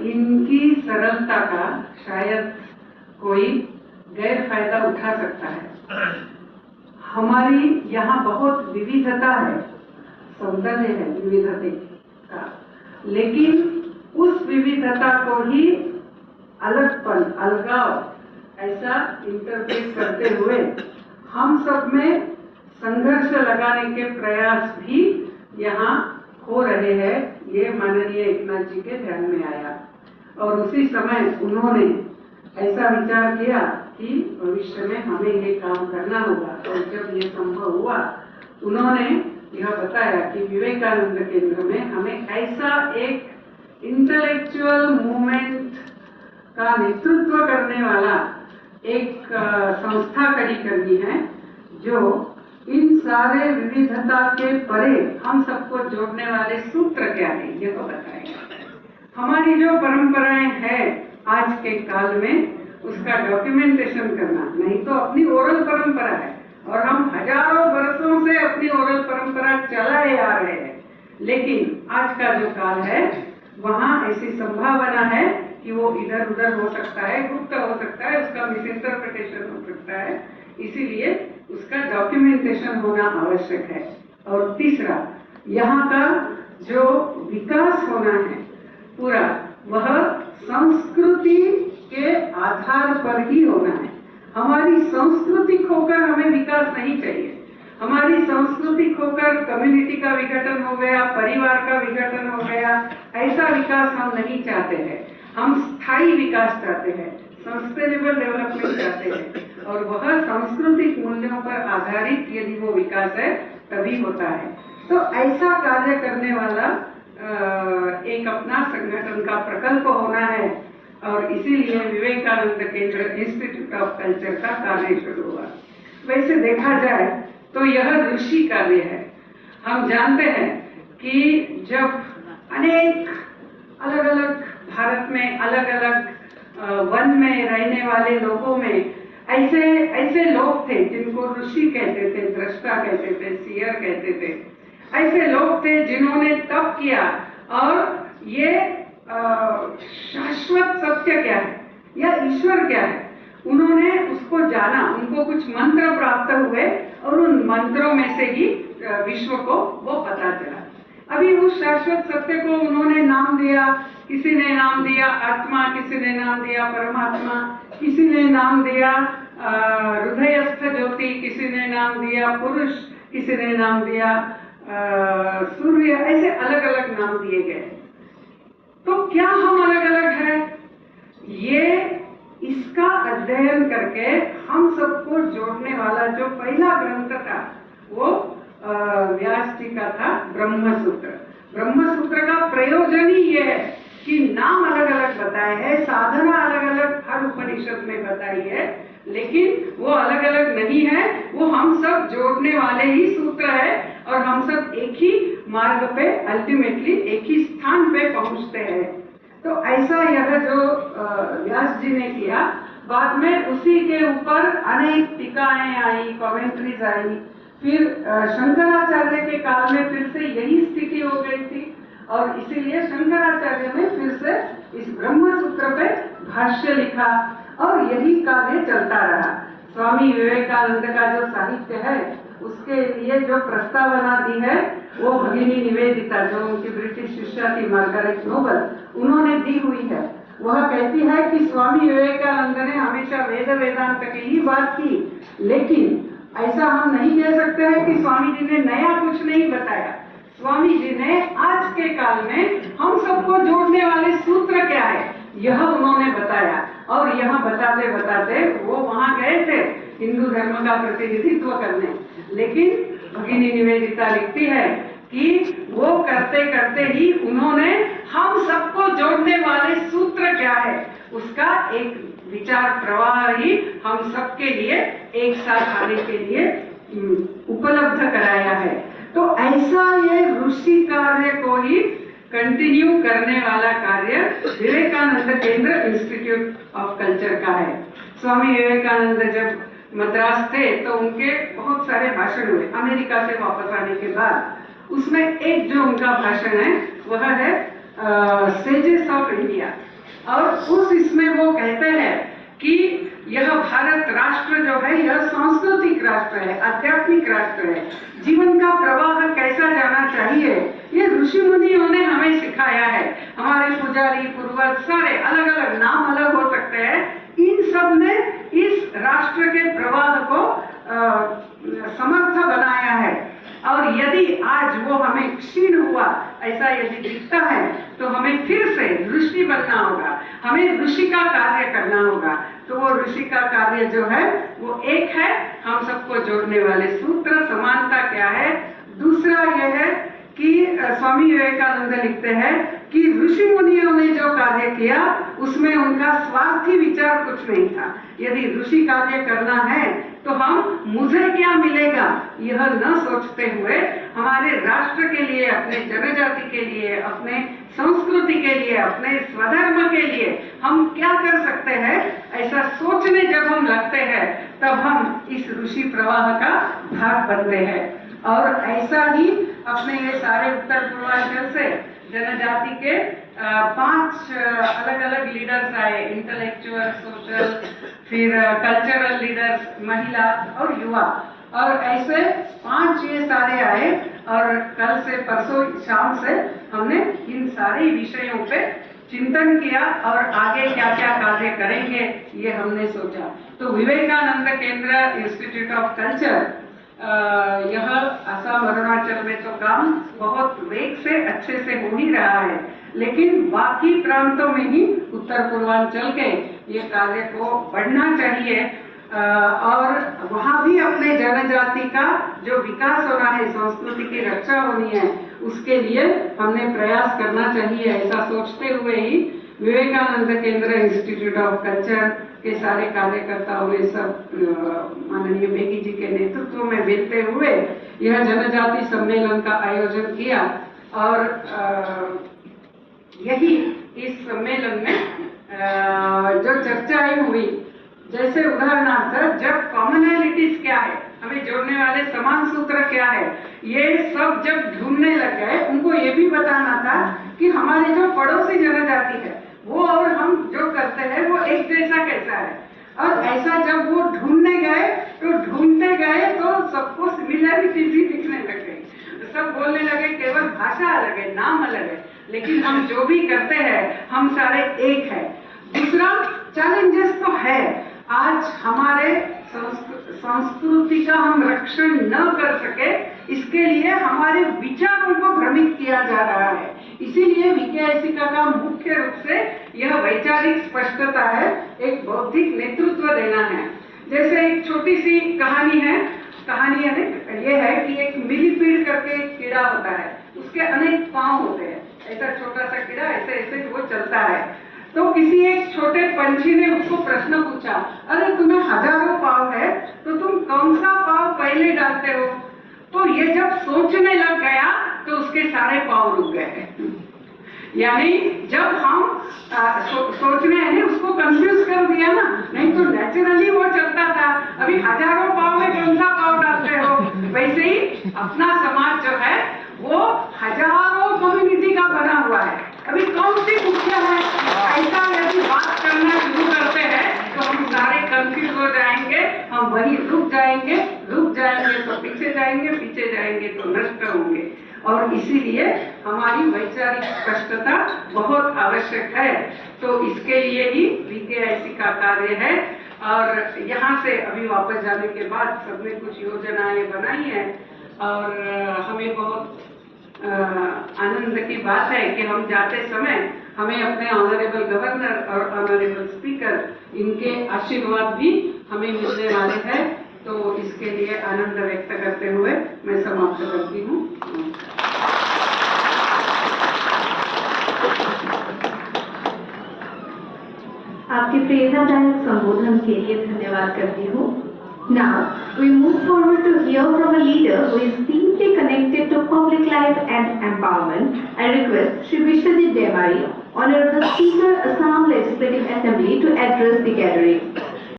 इनकी सरलता का शायद कोई गैर फायदा उठा सकता है। हमारी यहाँ बहुत विविधता है, सौंदर्य है विविधता का, लेकिन उस विविधता को ही अलगपन, अलगाव ऐसा इंटरप्रेट करते हुए हम सब में संघर्ष लगाने के प्रयास भी यहाँ हो रहे हैं। ये माननीय एकनाथ जी के ध्यान में आया और उसी समय उन्होंने ऐसा विचार किया कि भविष्य में हमें ये काम करना होगा। और जब ये संभव हुआ, उन्होंने यह बताया कि विवेकानंद केंद्र में हमें ऐसा एक इंटेलेक्चुअल मूवमेंट का नेतृत्व करने वाला एक संस्था खड़ी करनी है, जो इन सारे विविधता के परे हम सबको जोड़ने वाले सूत्र क्या है ये तो बताएगा। हमारी जो परंपराएं हैं आज के काल में, उसका डॉक्यूमेंटेशन करना, नहीं तो अपनी ओरल परंपरा है और हम हजारों वर्षों से अपनी ओरल परंपरा चलाए आ रहे हैं, लेकिन आज का जो काल है वहाँ ऐसी संभावना है कि वो इधर उधर हो सकता है, गुप्त हो सकता है, उसका मिस इंटरप्रिटेशन हो सकता है, इसीलिए उसका डॉक्यूमेंटेशन होना आवश्यक है। और तीसरा, यहाँ का जो विकास होना है पूरा, वह संस्कृति के आधार पर ही होना है। हमारी संस्कृति खोकर हमें विकास नहीं चाहिए। हमारी संस्कृति खोकर कम्युनिटी का विघटन हो गया, परिवार का विघटन हो गया, ऐसा विकास हम नहीं चाहते हैं। हम स्थायी विकास चाहते हैं, सस्टेनेबल डेवलपमेंट चाहते हैं, और वह सांस्कृतिक मूल्यों पर आधारित यदि वो विकास है तभी होता है। तो ऐसा कार्य करने वाला एक अपना संगठन का प्रकल्प होना है और इसीलिए विवेकानंद केंद्र इंस्टीट्यूट ऑफ कल्चर का कार्य शुरू हुआ। वैसे देखा जाए तो यह ऋषि कार्य है। हम जानते हैं कि जब अनेक अलग अलग भारत में अलग अलग वन में रहने वाले लोगों में ऐसे ऐसे लोग थे जिनको ऋषि कहते थे, दृष्टा कहते थे, सीयर कहते थे। ऐसे लोग थे जिन्होंने तप किया और ये शाश्वत सत्य क्या है या ईश्वर क्या है, उन्होंने उसको जाना। उनको कुछ मंत्र प्राप्त हुए और उन मंत्रों में से ही विश्व को वो पता चला। अभी उस शाश्वत सत्य को उन्होंने नाम दिया, किसी ने नाम दिया आत्मा, किसी ने नाम दिया परमात्मा, किसी ने नाम दिया हृदयस्थ ज्योति, किसी ने नाम दिया पुरुष, किसी ने नाम दिया सूर्य, ऐसे अलग अलग नाम दिए गए। तो क्या हम अलग अलग हैं? ये इसका अध्ययन करके हम सबको जोड़ने वाला जो पहला ग्रंथ था वो व्यास जी का था ब्रह्मसूत्र। ब्रह्मसूत्र का प्रयोजन ही ये है कि नाम अलग अलग बताए हैं, साधना अलग अलग हर उपनिषद में बताई है, लेकिन वो अलग अलग नहीं है, वो हम सब जोड़ने वाले ही सूत्र है और हम सब एक ही मार्ग पे अल्टीमेटली एक ही स्थान पे पहुंचते हैं। तो ऐसा यह जो व्यास जी ने किया, बाद में उसी के ऊपर अनेक टीकाएं आई, कमेंट्रीज आई। फिर शंकराचार्य के काल में फिर से यही स्थिति हो गई थी और इसीलिए शंकराचार्य ने फिर से इस ब्रह्मसूत्र पे भाष्य लिखा और यही कार्य चलता रहा। स्वामी विवेकानंद का जो साहित्य है उसके लिए जो प्रस्तावना दी है वो भगिनी निवेदिता, जो उनकी ब्रिटिश शिष्या थी मार्गारेट नोबल, उन्होंने दी हुई है। वह कहती है कि स्वामी विवेकानंद ने हमेशा वेद वेदांत की ही बात की, लेकिन ऐसा हम नहीं कह सकते हैं कि स्वामी जी ने नया कुछ नहीं बताया। स्वामी जी ने आज के काल में हम सबको जोड़ने वाले सूत्र क्या है यह उन्होंने बताया, और यह बताते बताते वो वहां गए थे हिंदू धर्म का प्रतिनिधित्व करने, लेकिन भगिनी निवेदिता लिखती है कि वो करते करते ही उन्होंने हम सबको जोड़ने वाले सूत्र क्या है उसका एक विचार प्रवाह ही हम सबके लिए एक साथ आने के लिए उपलब्ध कराया है। तो ऐसा ये ऋषि कार्य को ही कंटिन्यू करने वाला कार्य विवेकानंद केंद्र इंस्टीट्यूट ऑफ कल्चर का है। स्वामी विवेकानंद जब मद्रास थे तो उनके बहुत सारे भाषण हुए अमेरिका से वापस आने के बाद। उसमें एक जो उनका भाषण है वह है सेजेस ऑफ इंडिया, और उस इसमें वो कहते हैं कि यह भारत राष्ट्र जो है यह सांस्कृतिक राष्ट्र है, आध्यात्मिक राष्ट्र है। जीवन का प्रवाह कैसा जाना चाहिए ये ऋषि मुनियों ने हमें सिखाया है। हमारे पुजारी पूर्वज सारे अलग अलग नाम अलग हो सकते हैं, इन सब ने इस राष्ट्र के प्रवाह को समर्थ बनाया है। और यदि आज वो हमें क्षीण हुआ ऐसा यदि दिखता है तो हमें फिर से ऋषि बनना होगा, हमें ऋषि का कार्य करना होगा। तो वो ऋषि का कार्य जो है वो एक है, हम सबको जोड़ने वाले सूत्र समानता क्या है। दूसरा यह है कि स्वामी विवेकानंद लिखते हैं कि ऋषि मुनियों ने जो कार्य किया उसमें उनका स्वार्थी विचार कुछ नहीं था। यदि ऋषि कार्य करना है तो हम मुझे क्या मिलेगा यह न सोचते हुए हमारे राष्ट्र के लिए, अपने जनजाति के लिए, अपने संस्कृति के लिए, अपने स्वधर्म के लिए हम क्या कर सकते हैं ऐसा सोचने जब हम लगते हैं तब हम इस ऋषि प्रवाह का भाग बनते हैं। और ऐसा ही अपने ये सारे उत्तर पूर्वांचल से जनजाति के 5 अलग अलग लीडर्स आए, इंटेलेक्चुअल, सोशल, फिर कल्चरल लीडर्स, महिला और युवा, और ऐसे 5 ये सारे आए। और कल से परसों शाम से हमने इन सारे विषयों पे चिंतन किया और आगे क्या क्या कार्य करेंगे ये हमने सोचा। तो विवेकानंद केंद्र इंस्टीट्यूट ऑफ कल्चर यह असम अरुणाचल में तो काम बहुत वेग से अच्छे से हो ही रहा है, लेकिन बाकी प्रांतों में ही उत्तर पूर्वांचल के ये कार्य को बढ़ना चाहिए। और वहाँ भी अपने जनजाति का जो विकास होना है, संस्कृति की रक्षा होनी है, उसके लिए हमने प्रयास करना चाहिए। ऐसा सोचते हुए ही विवेकानंद केंद्र इंस्टीट्यूट ऑफ कल्चर के सारे कार्यकर्ताओं ने सब माननीय बेगी जी के नेतृत्व में मिलते हुए यह जनजाति सम्मेलन का आयोजन किया। और यही इस सम्मेलन में जो चर्चाएं हुई, जैसे उदाहरणार्थ जब कॉमनैलिटीज क्या है, हमें जोड़ने वाले समान सूत्र क्या है, ये सब जब ढूंढने लग गए, उनको ये भी बताना था कि हमारे जो पड़ोसी जनजाति है वो और हम जो करते हैं वो एक जैसा कैसा है। और ऐसा जब वो ढूंढने गए तो ढूंढते गए तो सबको सिमिलैरिटीज ही दिखने लग गई। सब बोलने लगे केवल भाषा अलग है, नाम अलग है, लेकिन हम जो भी करते हैं हम सारे एक है। दूसरा चैलेंजेस तो है, आज हमारे संस्कृति का हम रक्षण न कर सके, इसके लिए हमारे विचारों को भ्रमित किया जा रहा है। इसीलिए विकेआईसी का मुख्य रूप से यह वैचारिक स्पष्टता है, एक बौद्धिक नेतृत्व देना है। जैसे एक छोटी सी कहानी है, ये है कि एक मिलीपीड करके एक कीड़ा होता है, उसके अनेक पांव होते हैं, ऐसा छोटा सा कीड़ा ऐसे ऐसे वो चलता है। तो किसी एक छोटे पंछी ने उसको प्रश्न पूछा, अरे तुम्हें हजारों पाँव है तो तुम कौन सा पाँव पहले डालते हो? तो ये जब सोचने लग गया तो उसके सारे पाँव रुक गए। यानी जब हम सोचने हैं उसको कंफ्यूज कर दिया ना, नहीं तो नेचुरली वो चलता था। अभी हजारों पाँव में कौन सा पाँव डालते हो? वैसे ही अपना समाज जो है वो हजारों कम्युनिटी का बना हुआ है, अभी कौन सी मुख्य है, ऐसा यदि बात करना शुरू करते हैं तो हम सारे कंफ्यूज हो जाएंगे, हम वही रुक जाएंगे तो पीछे जाएंगे, पीछे जाएंगे तो नष्ट होंगे। और इसीलिए हमारी वैचारिक स्पष्टता बहुत आवश्यक है। तो इसके लिए ही विकेआईसी का कार्य है। और यहाँ से अभी वापस जाने के बाद सबने कुछ योजनाएं बनाई हैं और हमें बहुत आनंद की बात है कि हम जाते समय हमें अपने ऑनरेबल गवर्नर और ऑनरेबल स्पीकर इनके आशीर्वाद भी हमें मिलने वाले हैं। तो इसके लिए आनंद व्यक्त करते हुए मैं समाप्त करती हूँ। आपके प्रेरणादायक संबोधन के लिए धन्यवाद करती हूँ। Now we move forward to hear from a leader who is deeply connected to public life and empowerment. I request Shri Vishwajit Debari, Honorable Speaker, Assam Legislative Assembly, to address the gathering.